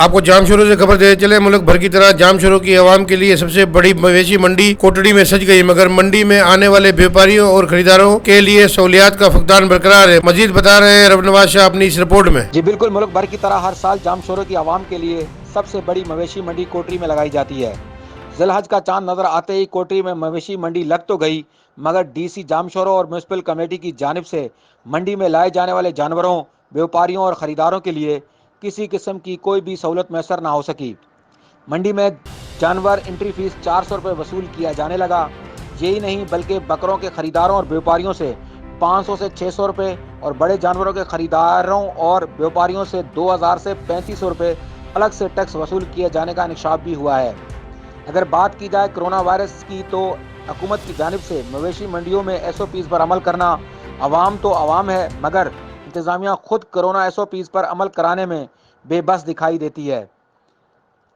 आपको जाम शोरों से खबर देते चले, मुल्क भर की तरह जाम शोरों की आवाम के लिए सबसे बड़ी मवेशी मंडी कोटड़ी में सज गई, मगर मंडी में आने वाले व्यापारियों और खरीदारों के लिए सहूलियात का फकदान बरकरार है। मजीद बता रहे हैं रबनवाज शाह अपनी इस रिपोर्ट में। जी बिल्कुल, मुल्क भर की तरह हर साल जाम शोरों की आवाम के लिए सबसे बड़ी मवेशी मंडी कोटड़ी में लगाई जाती है। ज़िलहज का चांद नजर आते ही कोटड़ी में मवेशी मंडी लग तो गई, मगर डीसी जाम शोरों और म्यूनसिपल कमेटी की जानिब से मंडी में लाए जाने वाले जानवरों, व्यापारियों और खरीदारों के लिए किसी किस्म की कोई भी सहूलत मैसर ना हो सकी। मंडी में जानवर एंट्री फीस 400 रुपये वसूल किया जाने लगा। यही नहीं बल्कि बकरों के खरीदारों और व्यापारियों से 500 से 600 रुपये और बड़े जानवरों के खरीदारों और व्यापारियों से 2000 से 3500 रुपये अलग से टैक्स वसूल किए जाने का इंकशाफ भी हुआ है। अगर बात की जाए कोरोना वायरस की, तो हुकूमत की जानिब से मवेशी मंडियों में SOPs पर अमल करना, अवाम तो अवाम है मगर इंतज़ामिया खुद कोरोना SOPs पर अमल कराने में बेबस दिखाई देती है।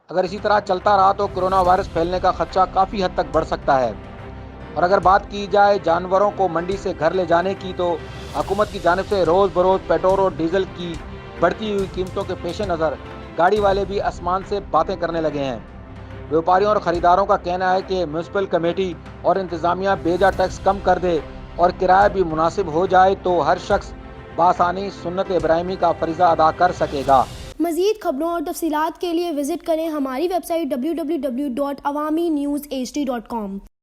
अगर इसी तरह चलता रहा तो कोरोना वायरस फैलने का खदशा काफ़ी हद तक बढ़ सकता है। और अगर बात की जाए जानवरों को मंडी से घर ले जाने की, तो हुकूमत की जानिब से रोज़ बरोज़ पेट्रोल और डीजल की बढ़ती हुई कीमतों के पेश नज़र गाड़ी वाले भी आसमान से बातें करने लगे हैं। व्यापारियों और ख़रीदारों का कहना है कि म्यूनसिपल कमेटी और इंतज़ामिया बेजा टैक्स कम कर दे और किराया भी मुनासिब हो जाए तो हर शख्स बासानी सुन्नत इब्राहिमी का फरीज़ा अदा कर सकेगा। मज़ीद खबरों और तफसीलात के लिए विज़िट करें हमारी वेबसाइट www.awamiNewsHD.com।